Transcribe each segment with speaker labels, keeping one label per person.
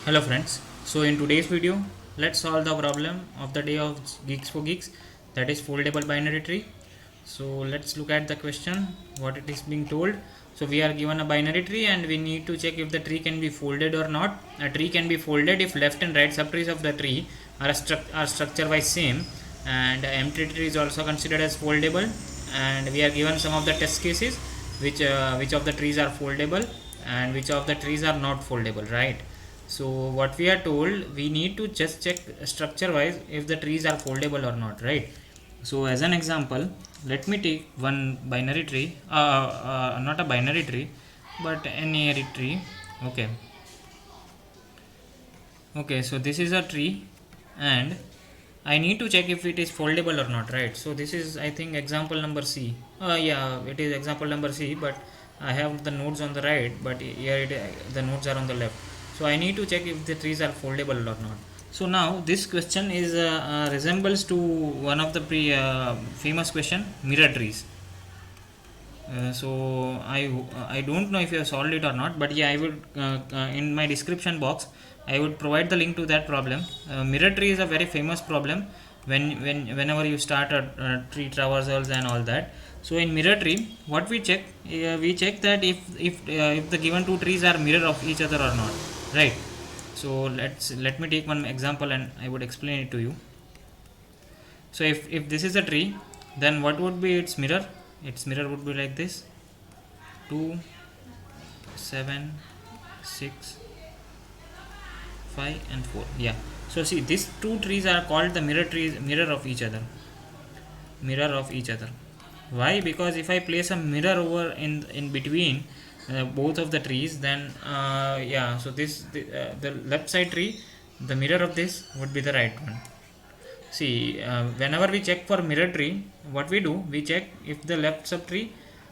Speaker 1: Hello friends, so in today's video let's solve the problem of the day of Geeks for Geeks, that is foldable binary tree. So let's look at the question, what it is being told. So we are given a binary tree and we need to check if the tree can be folded or not. A tree can be folded if left and right subtrees of the tree are structure wise same, and empty tree is also considered as foldable. And we are given some of the test cases, which of the trees are foldable and which of the trees are not foldable, right? So what we are told, we need to just check structure wise if the trees are foldable or not, right? So as an example, let me take one binary tree, not a binary tree but any array tree. Okay, so this is a tree and I need to check if it is foldable or not, right? So this is, I think, example number C. Yeah, it is example number C, but I have the nodes on the right, but here the nodes are on the left. So I need to check if the trees are foldable or not. So now this question is resembles to one of the famous question, mirror trees. So I don't know if you have solved it or not, but yeah, I would in my description box I would provide the link to that problem. Mirror tree is a very famous problem whenever you start a tree traversals and all that. So in mirror tree, what we check that if the given two trees are mirror of each other or not, right? So let me take one example and I would explain it to you. So if this is a tree, then what would be its mirror? Its mirror would be like this: 2, 7, 6, 5 and 4. Yeah, so see, these two trees are called the mirror of each other. Why? Because if I place a mirror over in between both of the trees, then yeah, so the left side tree, the mirror of this would be the right one. See, whenever we check for mirror tree, what we do, we check if the left subtree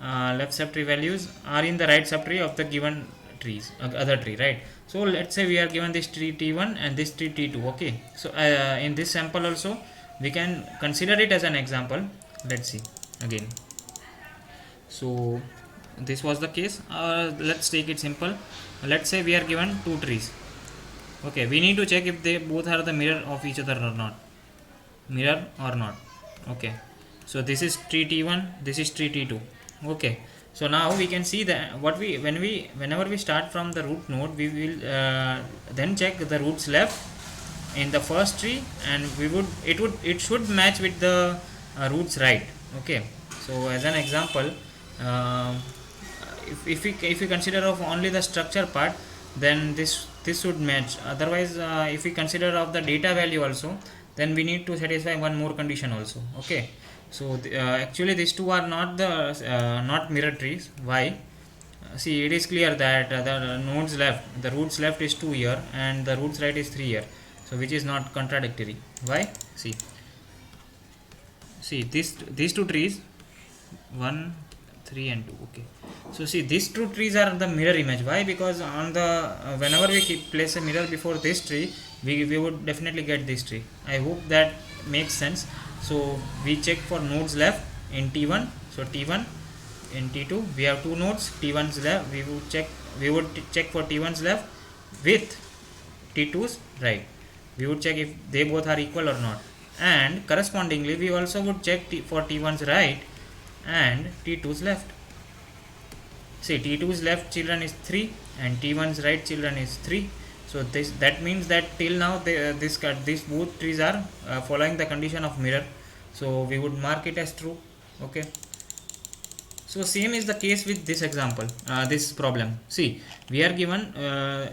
Speaker 1: values are in the right subtree of the given trees, other tree, right? So let's say we are given this tree T1 and this tree T2. Okay, so in this sample also we can consider it as an example. Let's see again. So this was the case. Let's take it simple. Let's say we are given two trees. Okay, we need to check if they both are the mirror of each other or not. Okay, so this is tree T1, this is tree T2. Okay, so now we can see that whenever we start from the root node, we will then check the roots left in the first tree, and it should match with the roots right. Okay, so as an example, uh, if we consider of only the structure part, then this should match. Otherwise, if we consider of the data value also, then we need to satisfy one more condition also. Okay, so actually these two are not the not mirror trees. Why? See, it is clear that the nodes left, the roots left is 2 here and the roots right is 3 here, so which is not contradictory. Why? See these two trees, 1, 3 and 2. Okay, so see, these two trees are the mirror image. Why? Because on the whenever we place a mirror before this tree, we would definitely get this tree. I hope that makes sense. So we check for nodes left in T1. So T1 in T2 we have two nodes. T1's left, we would check for T1's left with T2's right. We would check if they both are equal or not, and correspondingly we also would check for T1's right and T2's left. See, T2's left children is 3 and T1's right children is 3. So that means that till now these both trees are following the condition of mirror. So we would mark it as true. Okay. So same is the case with this example, this problem. See, we are given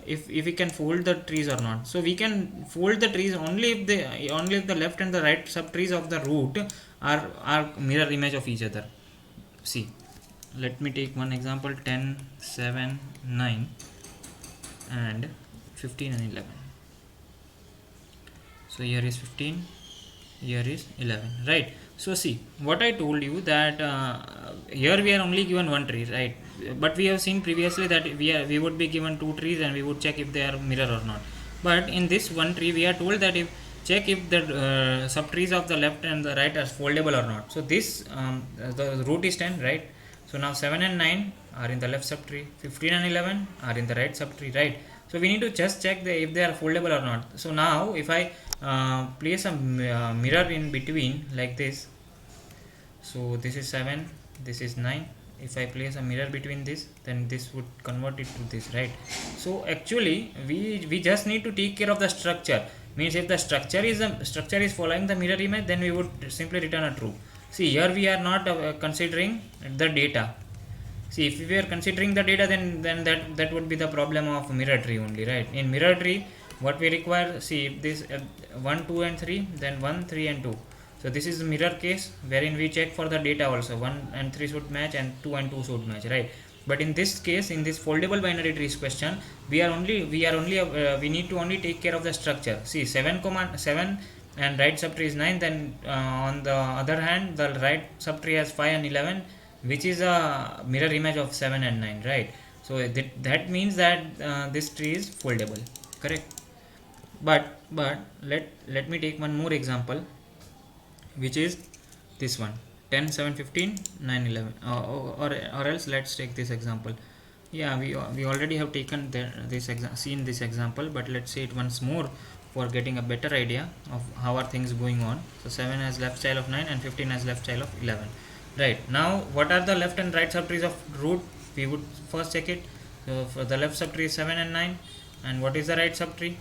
Speaker 1: if we can fold the trees or not. So we can fold the trees only if the left and the right subtrees of the root are mirror image of each other. See, let me take one example: 10, 7, 9 and 15 and 11. So here is 15, here is 11, right? So see, what I told you that here we are only given one tree, right? But we have seen previously that we would be given two trees and we would check if they are mirror or not. But in this one tree we are told that check if the subtrees of the left and the right are foldable or not. So this the root is 10, right? So now 7 and 9 are in the left subtree, 15 and 11 are in the right subtree, right? So we need to just check if they are foldable or not. So now if I place a mirror in between like this, so this is 7, this is 9. If I place a mirror between this, then this would convert it to this, right? So actually we just need to take care of the structure. Means if the structure is following the mirror image, then we would simply return a true. See, here we are not considering the data. See, if we are considering the data, then that would be the problem of mirror tree only, right? In mirror tree, what we require, see, if this 1 2 and 3, then 1 3 and 2. So this is the mirror case wherein we check for the data also. 1 and 3 should match and 2 and 2 should match, right? But in this case, in this foldable binary trees question, we need to only take care of the structure. See, 7 and right subtree is 9. Then on the other hand, the right subtree has 5 and 11, which is a mirror image of 7 and 9, right? So that means that this tree is foldable, correct? But let me take one more example, which is this one: 10 7 15 9 11, or else let's take this example. Yeah, we already have taken seen this example, but let's see it once more for getting a better idea of how are things going on. So 7 has left child of 9 and 15 has left child of 11. Right, now what are the left and right subtrees of root? We would first check it. So for the left subtree is 7 and 9, and what is the right subtree?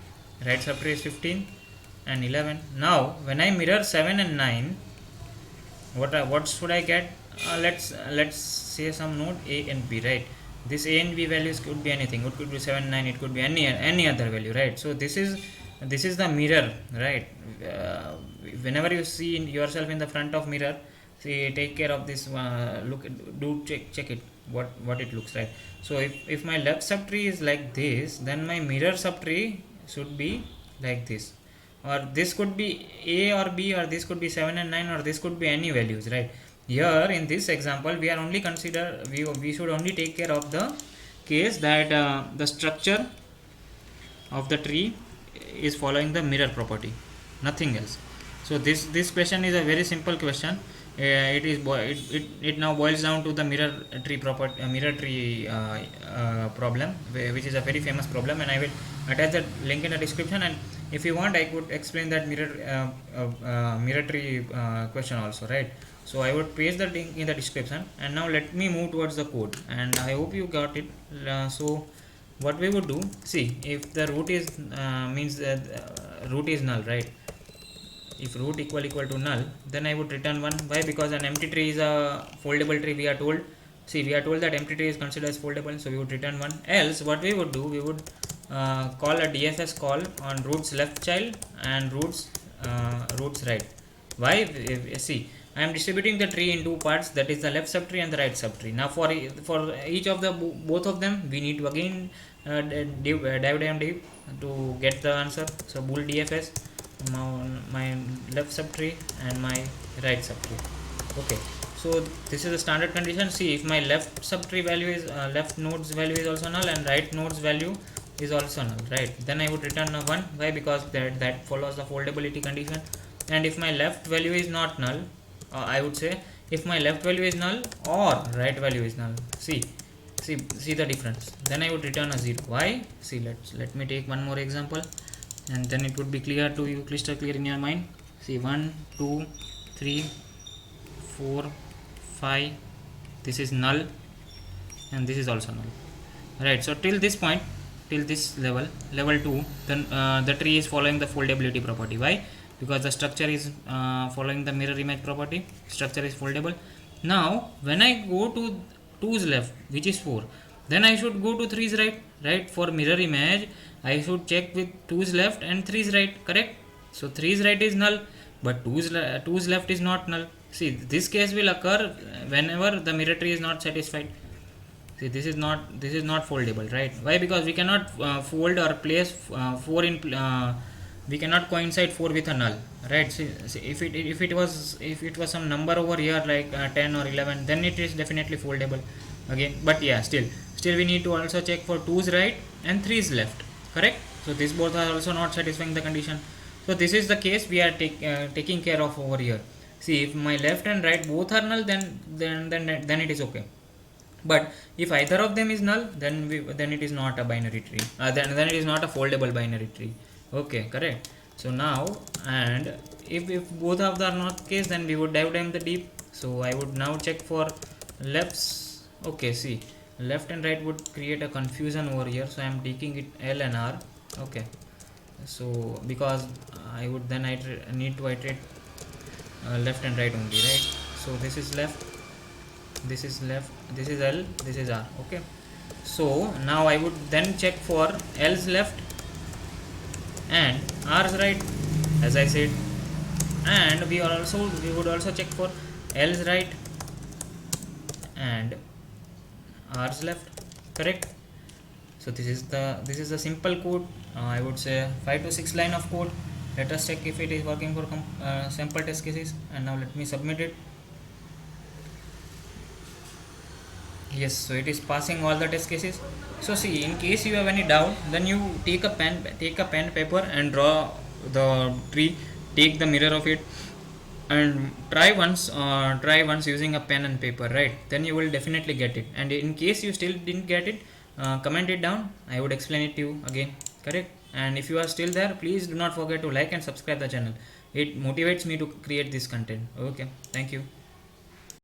Speaker 1: Right subtree is 15 and 11. Now when I mirror 7 and 9, what should I get? Let's say some node A and B, right? This A and B values could be anything. It could be 7 9, it could be any other value, right? So this is the mirror, right? Whenever you see yourself in the front of mirror, see, take care of this, check it, what it looks like. So if my left subtree is like this, then my mirror subtree should be like this, or this could be A or B, or this could be 7 and 9, or this could be any values, right? Here in this example, we should only take care of the case that the structure of the tree is following the mirror property, nothing else. So this question is a very simple question. It now boils down to the mirror tree problem, which is a very famous problem, and I will attach the link in the description. And if you want, I could explain that mirror tree question also, right? So I would paste the link in the description. And now let me move towards the code, and I hope you got it. So what we would do, see, if the root is root is null, right? If root equal to null, then I would return 1. Why? Because an empty tree is a foldable tree, we are told. See, we are told that empty tree is considered as foldable, so we would return 1. Else what we would do, we would call a DFS call on roots left child and roots right. Why? See, I am distributing the tree in two parts, that is the left subtree and the right subtree. Now for each of the both of them, we need to again dive to get the answer. So bool DFS my left subtree and my right subtree. Okay, so this is the standard condition. See, if my left subtree value is left node's value is also null and right node's value is also null, right? Then I would return a 1. Why? Because that follows the foldability condition. And if my left value is not null, I would say if my left value is null or right value is null, see the difference, then I would return a 0. Why? See, let me take one more example, and then it would be clear to you, crystal clear in your mind. See, 1 2 3 4 5, this is null and this is also null, right? So till this point, till this level 2, then the tree is following the foldability property. Why? Because the structure is following the mirror image property, structure is foldable. Now when I go to 2's left, which is 4, then I should go to 3's right? For mirror image, I should check with 2's left and 3's right, correct? So 3's right is null, but 2's left is not null. See, this case will occur whenever the mirror tree is not satisfied. See, this is not foldable, right? Why? Because we cannot fold or place 4 in we cannot coincide 4 with a null, right? See, if it was some number over here like 10 or 11, then it is definitely foldable again. But yeah, still we need to also check for 2's right and 3's left, correct? So these both are also not satisfying the condition. So this is the case we are taking care of over here. See, if my left and right both are null, then it is okay. But if either of them is null, then it is not a binary tree, then it is not a foldable binary tree. Okay, correct. So now, and if both of them are not case, then we would dive down the deep. So I would now check for lefts. Okay, see, left and right would create a confusion over here, so I am taking it L and R. Okay, so because I would then need to iterate left and right only, right? So this is left, this is left, this is L, this is R. Okay, so now I would then check for L's left and R's right, as I said, and we would also check for L's right and R's left. Correct. So this is the simple code. I would say 5 to 6 line of code. Let us check if it is working for sample test cases. And now let me submit it. Yes, so it is passing all the test cases. So see, in case you have any doubt, then you take a pen paper and draw the tree, take the mirror of it, and try once using a pen and paper, right? Then you will definitely get it. And in case you still didn't get it, comment it down, I would explain it to you again. Correct. And if you are still there, please do not forget to like and subscribe the channel. It motivates me to create this content. Okay, thank you.